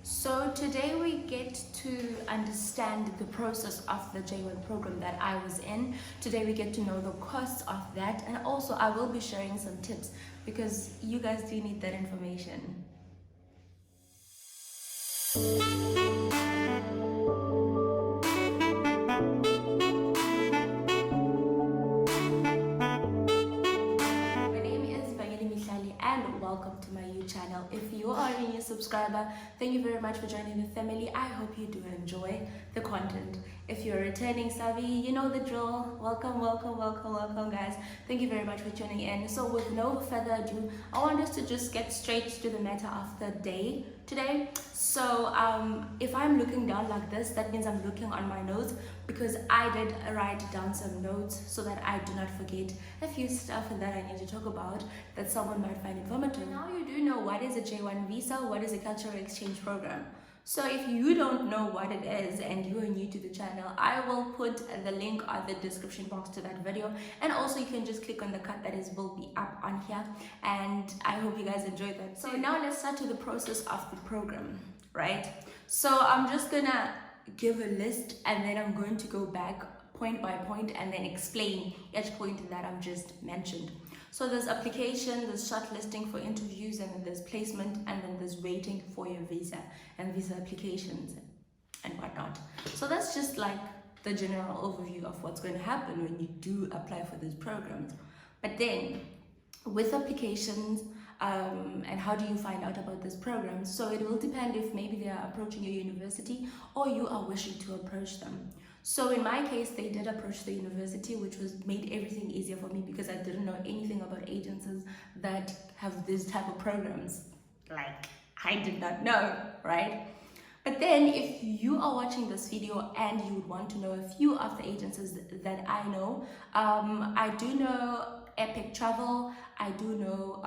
So today we get to understand the process of the J1 program that I was in. Today we get to know the costs of that, and also I will be sharing some tips because you guys do need that information. My name is and welcome to my YouTube channel. If you are a new subscriber, thank you very much for joining the family. I hope you do enjoy the content. If you're a returning savvy, you know the drill. Welcome guys. Thank you very much for tuning in. So with no further ado, I want us to just get straight to the matter of the day today. So if I'm looking down like this, that means I'm looking on my notes because I did write down some notes so that I do not forget a few stuff that I need to talk about that someone might find informative. Now you do know what is a J1 visa, what is a cultural exchange program. So if you don't know what it is and you are new to the channel, I will put the link on the description box to that video, and also you can just click on the card that will be up on here, and I hope you guys enjoyed that. So now let's start to the process of the program, right? So I'm just gonna give a list and then I'm going to go back point by point and then explain each point that I've just mentioned. So there's application, there's shortlisting for interviews, and then there's placement, and then there's waiting for your visa and visa applications and whatnot. So that's just like the general overview of what's going to happen when you do apply for these programs. But then with applications, and how do you find out about this program? So it will depend if maybe they are approaching your university or you are wishing to approach them. So in my case, they did approach the university, which made everything easier for me because I didn't know anything about agencies that have this type of programs. Like, I did not know, right? But then if you are watching this video and you would want to know a few of the agencies that I know, I do know Epic Travel, I do know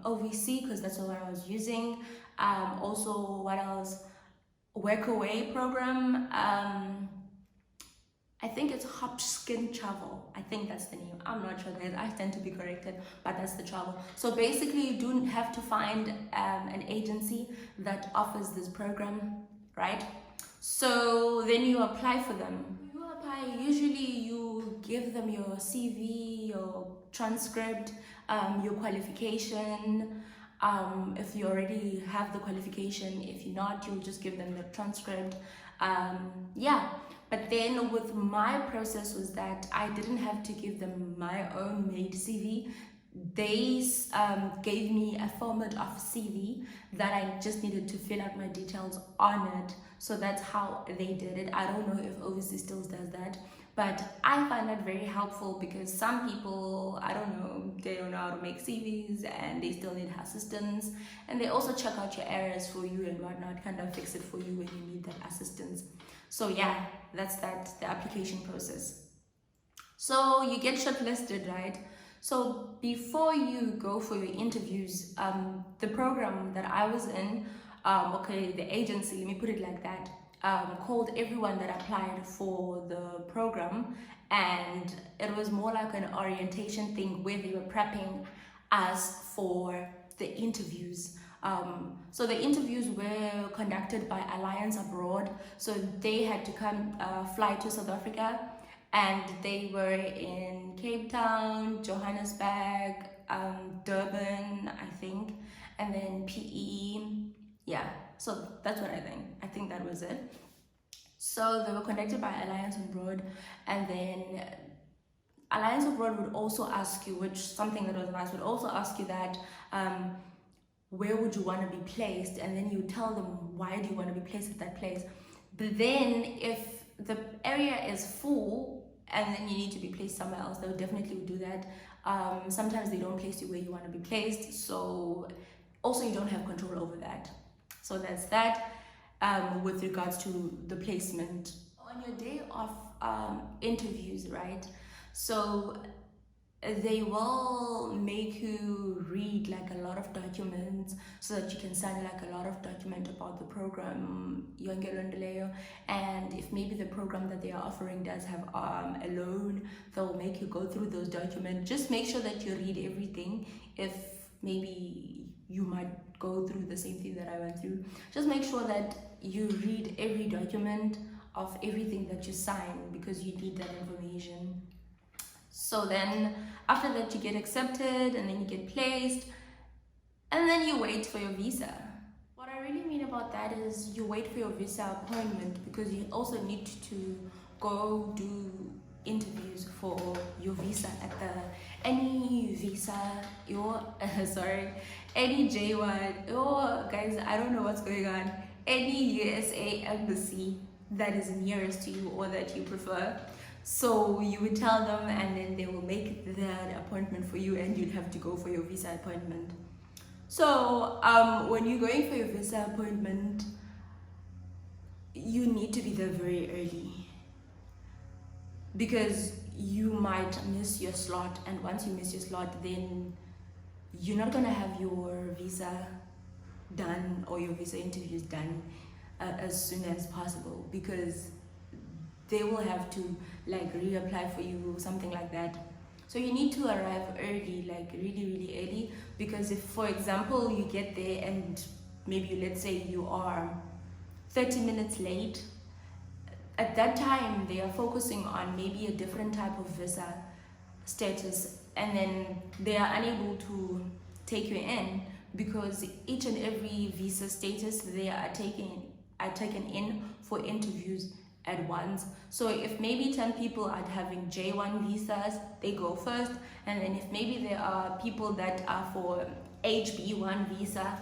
OVC because that's what I was using. Also, what else? Workaway program. I think it's Hopskin Travel. I think that's the name. I'm not sure, guys. I tend to be corrected, but that's the travel. So basically, you do have to find an agency that offers this program, right? So then you apply for them. You apply, usually you give them your CV, your transcript, your qualification. If you already have the qualification, if you're not, you'll just give them the transcript. Yeah. But then with my process was that I didn't have to give them my own made CV. They gave me a format of CV that I just needed to fill out my details on it. So that's how they did it. I don't know if Overseas still does that, but I find that very helpful because some people, I don't know, they don't know how to make CVs and they still need assistance, and they also check out your errors for you and whatnot, kind of fix it for you when you need that assistance. So yeah, that's the application process. So you get shortlisted, right? So before you go for your interviews, the program that I was in, the agency, let me put it like that, called everyone that applied for the program, and it was more like an orientation thing where they were prepping us for the interviews. So the interviews were conducted by Alliance Abroad, so they had to come fly to South Africa, and they were in Cape Town, Johannesburg, Durban, I think, and then PE. Yeah, so that's what I think that was it. So they were conducted by Alliance Abroad, and then Alliance Abroad would also ask you, which something that was nice, would also ask you that where would you want to be placed, and then you tell them why do you want to be placed at that place. But then if the area is full and then you need to be placed somewhere else, they would definitely do that. Sometimes they don't place you where you want to be placed, so also you don't have control over that. So that's that with regards to the placement. On your day of interviews, right? So they will make you read like a lot of documents so that you can sign like a lot of document about the program, and if maybe the program that they are offering does have a loan, they'll make you go through those documents. Just make sure that you read everything. If maybe you might go through the same thing that I went through. Just make sure that you read every document of everything that you sign, because you need that information. So then after that, you get accepted, and then you get placed, and then you wait for your visa. What I really mean about that is you wait for your visa appointment, because you also need to go do interviews for your visa at the any visa your any J1 or guys, I don't know what's going on, any USA embassy that is nearest to you or that you prefer. So you would tell them, and then they will make that appointment for you, and you'd have to go for your visa appointment. So when you're going for your visa appointment, you need to be there very early, because you might miss your slot, and once you miss your slot, then you're not gonna have your visa done or your visa interviews done as soon as possible, because they will have to like reapply for you or something like that. So you need to arrive early, like really early, because if, for example, you get there and maybe let's say you are 30 minutes late, at that time they are focusing on maybe a different type of visa status, and then they are unable to take you in, because each and every visa status they are taken in for interviews at once. So if maybe 10 people are having J1 visas, they go first, and then if maybe there are people that are for HB1 visa,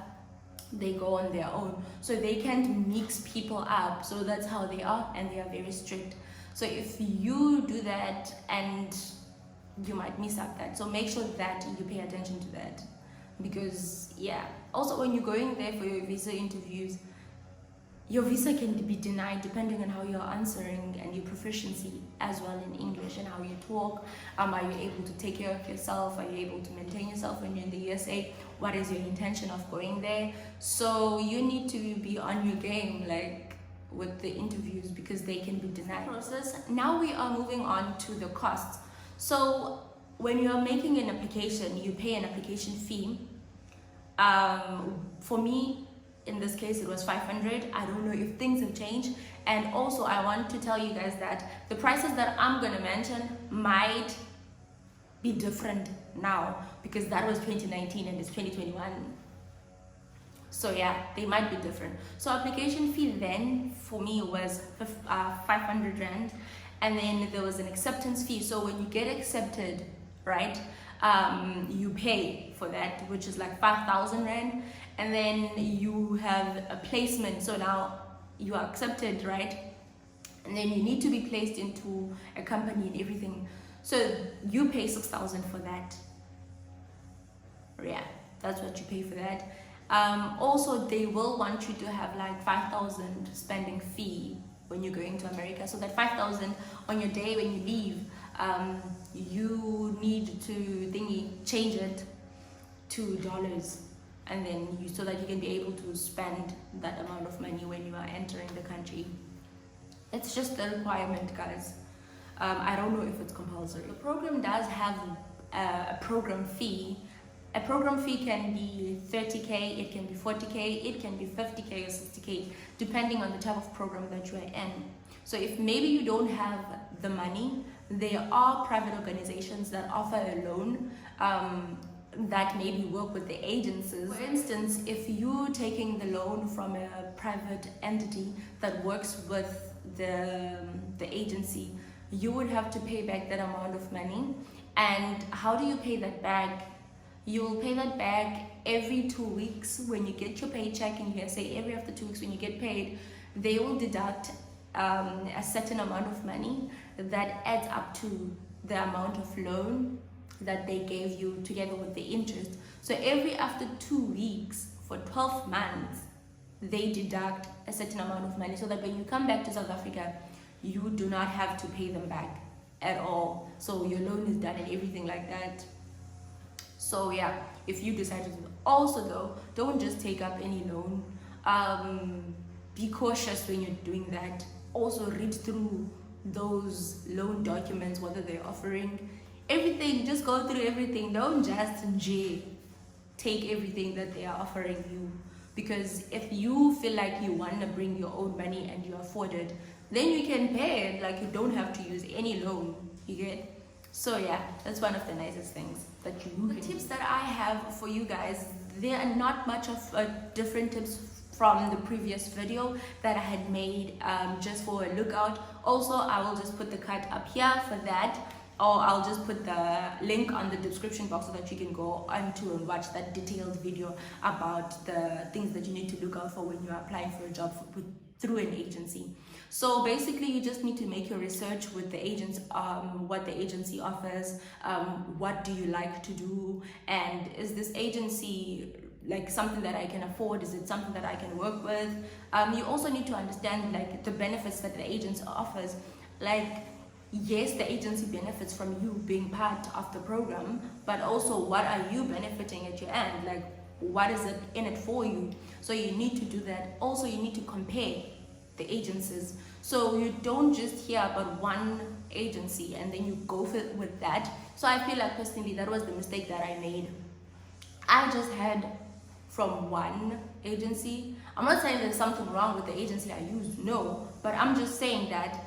they go on their own. So they can't mix people up. So that's how they are, and they are very strict. So if you do that, and you might miss out that, so make sure that you pay attention to that, because yeah, also when you're going there for your visa interviews, your visa can be denied depending on how you're answering and your proficiency as well in English and how you talk. Are you able to take care of yourself? Are you able to maintain yourself when you're in the USA? What is your intention of going there? So you need to be on your game, like with the interviews, because they can be denied. Process. Now we are moving on to the costs. So when you're making an application, you pay an application fee. For me, in this case, it was 500. I don't know if things have changed. And also, I want to tell you guys that the prices that I'm gonna mention might be different now, because that was 2019 and it's 2021. So yeah, they might be different. So application fee then for me was 500 rand, and then there was an acceptance fee. So when you get accepted, right, you pay for that, which is like 5,000 rand. And then you have a placement. So now you are accepted, right? And then you need to be placed into a company and everything. So you pay 6,000 for that. Yeah, that's what you pay for that. Also, they will want you to have like 5,000 spending fee when you're going to America. So that 5,000 on your day when you leave, you need to change it to dollars. And then so that you can be able to spend that amount of money when you are entering the country. It's just a requirement, guys. I don't know if it's compulsory. The program does have a program fee. A program fee can be 30K, it can be 40K, it can be 50K or 60K, depending on the type of program that you are in. So if maybe you don't have the money, there are private organizations that offer a loan that maybe work with the agencies. For instance, if you're taking the loan from a private entity that works with the agency, you would have to pay back that amount of money. And how do you pay that back? You will pay that back every 2 weeks when you get your paycheck. In USA, every after 2 weeks when you get paid, they will deduct a certain amount of money that adds up to the amount of loan that they gave you together with the interest. So every after 2 weeks for 12 months, they deduct a certain amount of money, so that when you come back to South Africa, you do not have to pay them back at all. So your loan is done and everything like that. So yeah, if you decide to do it. Also though, don't just take up any loan. Be cautious when you're doing that. Also read through those loan documents, whether they're offering everything. Just go through everything. Don't just take everything that they are offering you. Because if you feel like you want to bring your own money and you afford it, then you can pay it. Like, you don't have to use any loan, you get? So yeah, that's one of the nicest things that you can. The tips that I have for you guys, there are not much of different tips from the previous video that I had made, just for a lookout. Also, I will just put the cut up here for that, or I'll just put the link on the description box so that you can go onto and watch that detailed video about the things that you need to look out for when you're applying for a job through an agency. So basically, you just need to make your research with the agents, what the agency offers, what do you like to do, and is this agency like something that I can afford? Is it something that I can work with? You also need to understand like the benefits that the agency offers. Like, yes, the agency benefits from you being part of the program, but also what are you benefiting at your end? Like, what is it in it for you? So you need to do that. Also, you need to compare the agencies. So you don't just hear about one agency and then you go with that. So I feel like personally that was the mistake that I made. I just had from one agency. I'm not saying there's something wrong with the agency I use, no, but I'm just saying that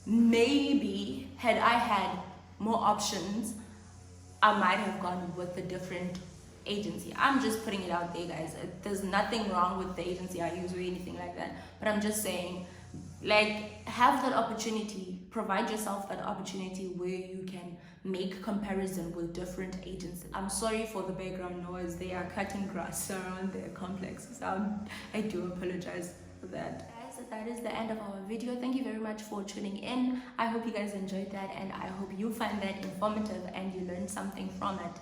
maybe had I had more options, I might have gone with a different agency. I'm just putting it out there, guys. There's nothing wrong with the agency I use or anything like that, but I'm just saying, like, have that opportunity, provide yourself that opportunity where you can make comparison with different agencies. I'm sorry for the background noise. They are cutting grass around their complex, so I do apologize for that. Guys, that is the end of our video. Thank you very much for tuning in. I hope you guys enjoyed that, and I hope you find that informative and you learned something from it.